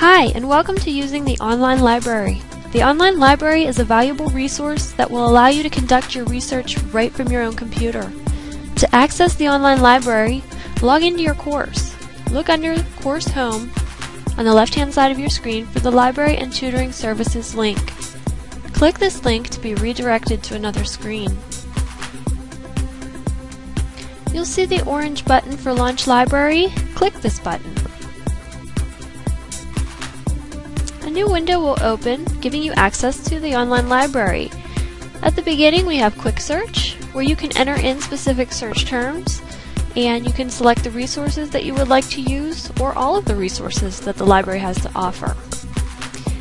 Hi, and welcome to using the Online Library. The Online Library is a valuable resource that will allow you to conduct your research right from your own computer. To access the Online Library, log into your course. Look under Course Home on the left-hand side of your screen for the Library and Tutoring Services link. Click this link to be redirected to another screen. You'll see the orange button for Launch Library. Click this button. A new window will open, giving you access to the Online Library. At the beginning, we have Quick Search, where you can enter in specific search terms, and you can select the resources that you would like to use, or all of the resources that the library has to offer.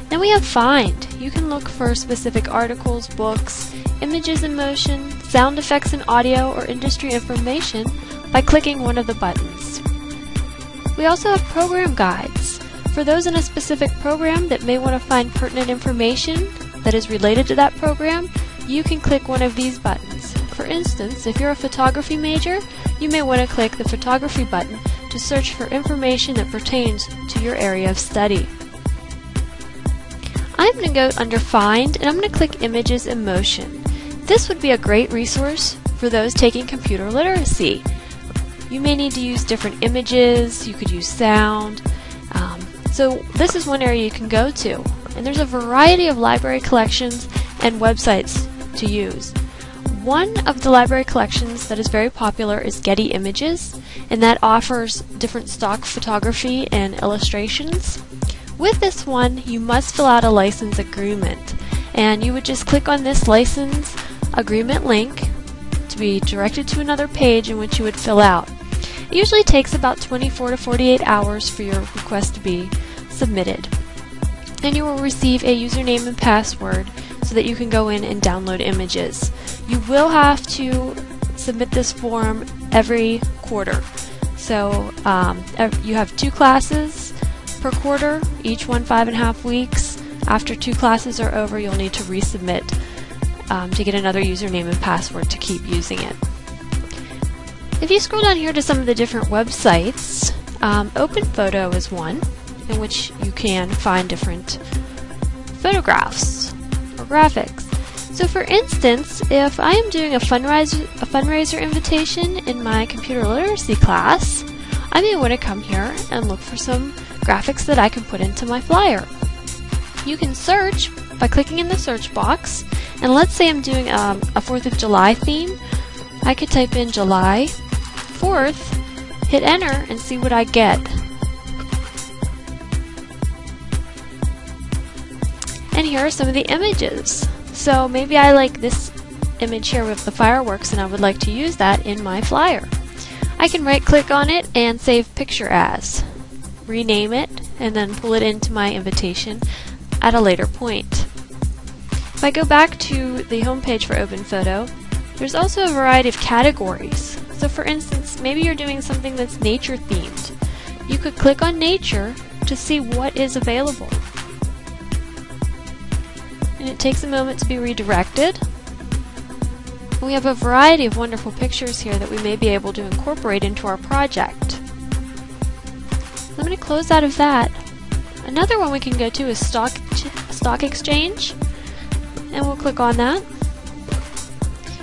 Then we have Find. You can look for specific articles, books, images in motion, sound effects and audio, or industry information by clicking one of the buttons. We also have Program Guides. For those in a specific program that may want to find pertinent information that is related to that program, you can click one of these buttons. For instance, if you're a photography major, you may want to click the Photography button to search for information that pertains to your area of study. I'm going to go under Find, and I'm going to click Images in Motion. This would be a great resource for those taking computer literacy. You may need to use different images, you could use sound. So this is one area you can go to. And there's a variety of library collections and websites to use. One of the library collections that is very popular is Getty Images, and that offers different stock photography and illustrations. With this one, you must fill out a license agreement, and you would just click on this license agreement link to be directed to another page in which you would fill out. It usually takes about 24 to 48 hours for your request to be submitted. And you will receive a username and password so that you can go in and download images. You will have to submit this form every quarter. So you have 2 classes per quarter, each one 5.5 weeks. After 2 classes are over, you'll need to resubmit to get another username and password to keep using it. If you scroll down here to some of the different websites, Open Photo is one in which you can find different photographs or graphics. So for instance, if I am doing a fundraiser invitation in my computer literacy class, I may want to come here and look for some graphics that I can put into my flyer. You can search by clicking in the search box, and let's say I'm doing a 4th of July theme. I could type in July 4th, hit enter, and see what I get. And here are some of the images. So maybe I like this image here with the fireworks and I would like to use that in my flyer. I can right click on it and save picture as, rename it, and then pull it into my invitation at a later point. If I go back to the home page for Open Photo, there's also a variety of categories. So for instance, maybe you're doing something that's nature themed. You could click on nature to see what is available. And it takes a moment to be redirected. We have a variety of wonderful pictures here that we may be able to incorporate into our project. I'm going to close out of that. Another one we can go to is Stock Exchange, and we'll click on that.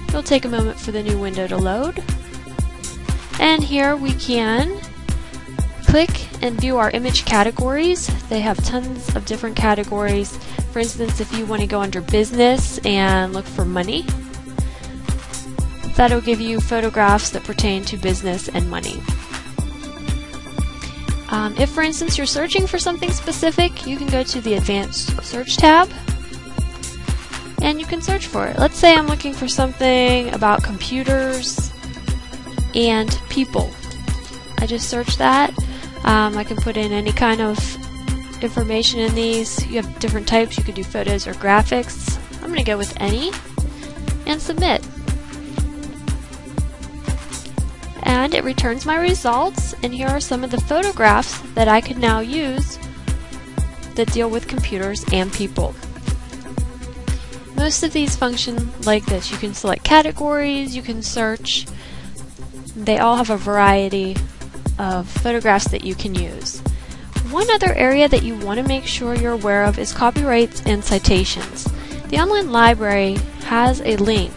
It'll take a moment for the new window to load. And here we can click and view our image categories. They have tons of different categories. For instance, if you want to go under business and look for money, that'll give you photographs that pertain to business and money. If, for instance, you're searching for something specific, you can go to the Advanced Search tab and you can search for it. Let's say I'm looking for something about computers and people. I just search that. I can put in any kind of information in these. You have different types. You could do photos or graphics. I'm going to go with any and submit. And it returns my results, and here are some of the photographs that I could now use that deal with computers and people. Most of these function like this. You can select categories, you can search. They all have a variety of photographs that you can use. One other area that you want to make sure you're aware of is copyrights and citations. The online library has a link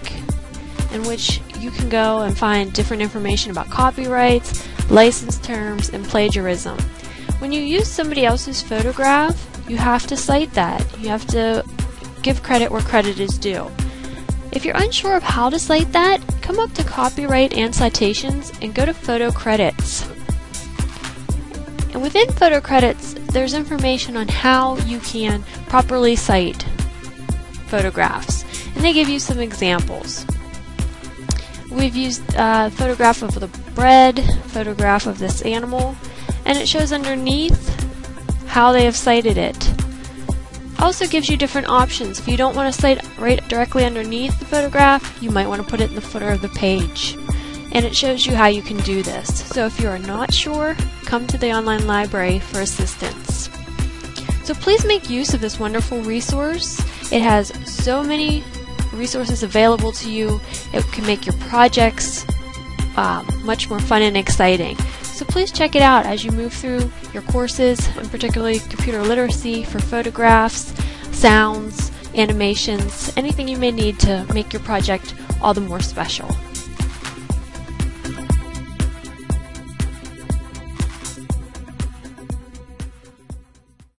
in which you can go and find different information about copyrights, license terms, and plagiarism. When you use somebody else's photograph, you have to cite that. You have to give credit where credit is due. If you're unsure of how to cite that, come up to Copyright and Citations and go to Photo Credits. And within Photo Credits, there's information on how you can properly cite photographs. And they give you some examples. We've used a photograph of the bread, photograph of this animal, and it shows underneath how they have cited it. Also gives you different options. If you don't want to cite right directly underneath the photograph, you might want to put it in the footer of the page. And it shows you how you can do this. So if you are not sure, come to the online library for assistance. So please make use of this wonderful resource. It has so many resources available to you. It can make your projects much more fun and exciting. So please check it out as you move through your courses, and particularly computer literacy for photographs, sounds, animations, anything you may need to make your project all the more special.